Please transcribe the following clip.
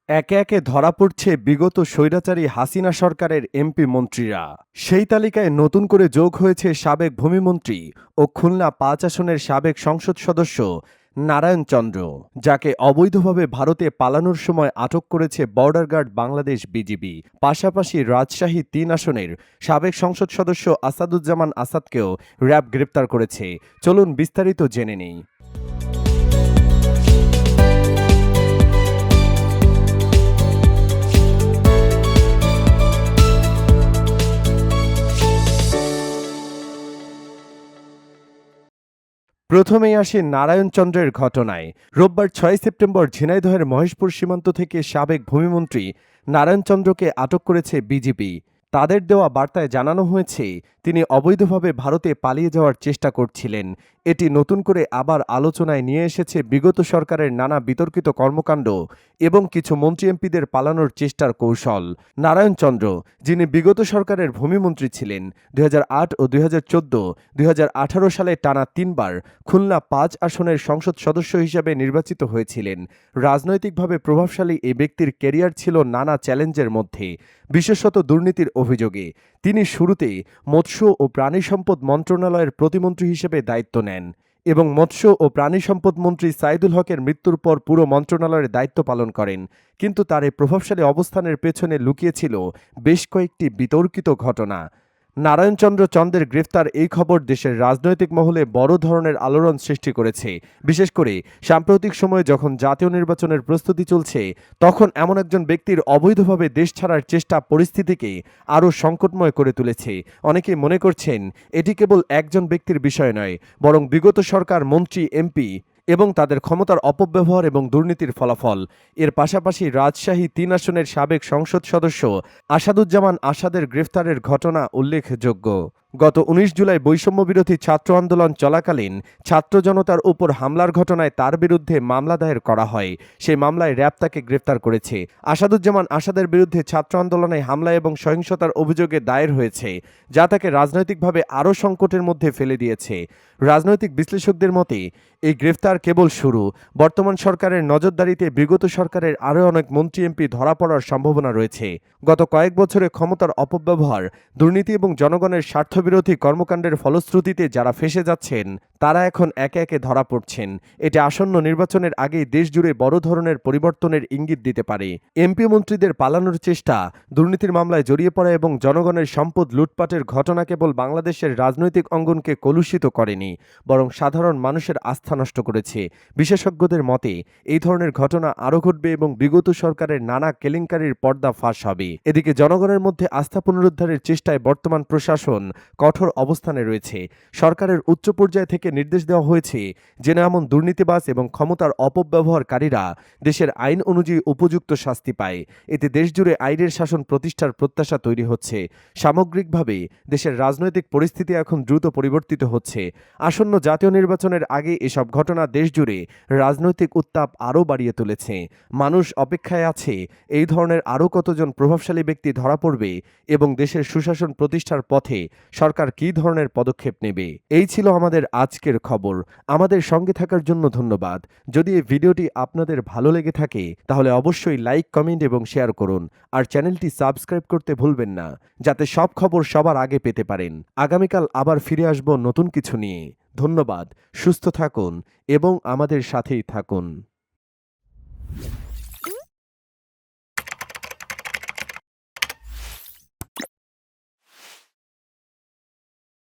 একে একে ধরা পড়ছে বিগত স্বৈরাচারী হাসিনা সরকারের এমপি মন্ত্রীরা। সেই তালিকায় নতুন করে যোগ হয়েছে সাবেক ভূমিমন্ত্রী ও খুলনা ৫ আসনের সাবেক সংসদ সদস্য নারায়ণ চন্দ্র, যাকে অবৈধভাবে ভারতে পালানোর সময় আটক করেছে বর্ডার গার্ড বাংলাদেশ বিজিবি। পাশাপাশি রাজশাহী ৩ আসনের সাবেক সংসদ সদস্য আসাদুজ্জামান আসাদকেও র্যাব গ্রেপ্তার করেছে। চলুন বিস্তারিত জেনে নেই। প্রথমেই আসি নারায়ণ চন্দ্রের ঘটনায়। রোববার ৬ সেপ্টেম্বর ঝিনাইদহের মহেশপুর সীমান্ত থেকে সাবেক ভূমিমন্ত্রী নারায়ণ চন্দ্রকে আটক করেছে বিজিবি। তাদের দেওয়া বার্তায় জানানো হয়েছে তিনি অবৈধভাবে ভারতে পালিয়ে যাওয়ার চেষ্টা করছিলেন। এটি নতুন করে আবার আলোচনায় নিয়ে এসেছে বিগত সরকারের নানা বিতর্কিত কর্মকাণ্ড এবং কিছু মন্ত্রী এমপিদের পালানোর চেষ্টার কৌশল। নারায়ণ চন্দ্র, যিনি বিগত সরকারের ভূমিমন্ত্রী ছিলেন, ২০০৮ ও ২০১৪, ২০১৮ সালে টানা ৩বার খুলনা ৫ আসনের সংসদ সদস্য হিসেবে নির্বাচিত হয়েছিলেন। রাজনৈতিকভাবে প্রভাবশালী এই ব্যক্তির ক্যারিয়ার ছিল নানা চ্যালেঞ্জের মধ্যে, বিশেষত দুর্নীতির অভিযোগে। তিনি শুরুতে মৎস্য ও প্রাণী সম্পদ মন্ত্রণালয়ের প্রতিমন্ত্রী হিসেবে দায়িত্ব নেন এবং মৎস্য ও প্রাণী সম্পদ মন্ত্রী সাইদুল হকের মৃত্যুর পর পুরো মন্ত্রণালয়ের দায়িত্ব পালন করেন। কিন্তু তার এই প্রভাবশালী অবস্থানের পেছনে লুকিয়েছিল বেশ কয়েকটি বিতর্কিত ঘটনা। নারায়ণচন্দ্র চন্দ্রের গ্রেফতার এই খবর দেশের রাজনৈতিক মহলে বড় ধরনের আলোড়ন সৃষ্টি করেছে। বিশেষ করে সাম্প্রতিক সময়ে যখন জাতীয় নির্বাচনের প্রস্তুতি চলছে, তখন এমন একজন ব্যক্তির অবৈধভাবে দেশ ছাড়ার চেষ্টা পরিস্থিতিকে আরও সংকটময় করে তুলেছে। অনেকেই মনে করছেন এটি কেবল একজন ব্যক্তির বিষয় নয়, বরং বিগত সরকার, মন্ত্রী, এমপি এবং তাদের ক্ষমতার অপব্যবহার এবং দুর্নীতির ফলাফল। এর পাশাপাশি রাজশাহী ৩ আসনের সাবেক সংসদ সদস্য আসাদুজ্জামান আসাদের গ্রেফতারের ঘটনা উল্লেখযোগ্য। গত ১৯ জুলাই বৈষম্যবিরোধী ছাত্র আন্দোলন চলাকালীন ছাত্র জনতার উপর হামলার ঘটনায় তার বিরুদ্ধে মামলা দায়ের করা হয়। সেই মামলায় র্যাব তাকে গ্রেফতার করেছে। আসাদুজ্জামান আসাদের বিরুদ্ধে ছাত্র আন্দোলনে হামলা এবং সহিংসতার অভিযোগে দায়ের হয়েছে, যা তাকে রাজনৈতিকভাবে আরও সংকটের মধ্যে ফেলে দিয়েছে। রাজনৈতিক বিশ্লেষকদের মতে এই গ্রেফতার কেবল শুরু। বর্তমান সরকারের নজরদারিতে বিগত সরকারের আরও অনেক মন্ত্রী, এমপি ধরা পড়ার সম্ভাবনা রয়েছে। গত কয়েক বছরে ক্ষমতার অপব্যবহার, দুর্নীতি এবং জনগণের স্বার্থবিরোধী কর্মকাণ্ডের ফলশ্রুতিতে যারা ফেঁসে যাচ্ছেন, তারা এখন একে একে ধরা পড়ছেন। এটি আসন্ন নির্বাচনের আগেই দেশজুড়ে বড় ধরনের পরিবর্তনের ইঙ্গিত দিতে পারে। এমপি মন্ত্রীদের পালানোর চেষ্টা, দুর্নীতির মামলায় জড়িয়ে পড়া এবং জনগণের সম্পদ লুটপাটের ঘটনা কেবল বাংলাদেশের রাজনৈতিক অঙ্গনকে কলুষিত করেনি, বরং সাধারণ মানুষের আস্থা নষ্ট করেছে। বিশেষজ্ঞদের মতে এই ধরনের ঘটনা আরও ঘটবে এবং বিগত সরকারের নানা কেলেঙ্কারির পর্দা ফাঁস হবে। এদিকে জনগণের মধ্যে আস্থা পুনরুদ্ধারের চেষ্টায় বর্তমান প্রশাসন কঠোর অবস্থানে রয়েছে। সরকারের উচ্চ পর্যায় থেকে নির্দেশ দেওয়া হয়েছে যেন এমন দুর্নীতিবাজ এবং ক্ষমতার অপব্যবহারকারীরা দেশের আইন অনুযায়ী উপযুক্ত শাস্তি পায়। এতে দেশজুড়ে আইনের শাসন প্রতিষ্ঠার প্রত্যাশা তৈরি হচ্ছে। সামগ্রিকভাবে দেশের রাজনৈতিক পরিস্থিতি এখন দ্রুত পরিবর্তিত হচ্ছে। আসন্ন জাতীয় নির্বাচনের আগে এসব ঘটনা দেশজুড়ে রাজনৈতিক উত্তাপ আরও বাড়িয়ে তুলেছে। মানুষ অপেক্ষায় আছে এই ধরনের আরও কতজন প্রভাবশালী ব্যক্তি ধরা পড়বে এবং দেশের সুশাসন প্রতিষ্ঠার পথে সরকার কী ধরনের পদক্ষেপ নেবে। এই ছিল আমাদের আজকের খবর। আমাদের সঙ্গে থাকার জন্য ধন্যবাদ। যদি এই ভিডিওটি আপনাদের ভালো লেগে থাকে তাহলে অবশ্যই লাইক, কমেন্ট এবং শেয়ার করুন। আর চ্যানেলটি সাবস্ক্রাইব করতে ভুলবেন না, যাতে সব খবর সবার আগে পেতে পারেন। আগামীকাল আবার ফিরে আসব নতুন কিছু নিয়ে। ধন্যবাদ, সুস্থ থাকুন এবং আমাদের সাথেই থাকুন।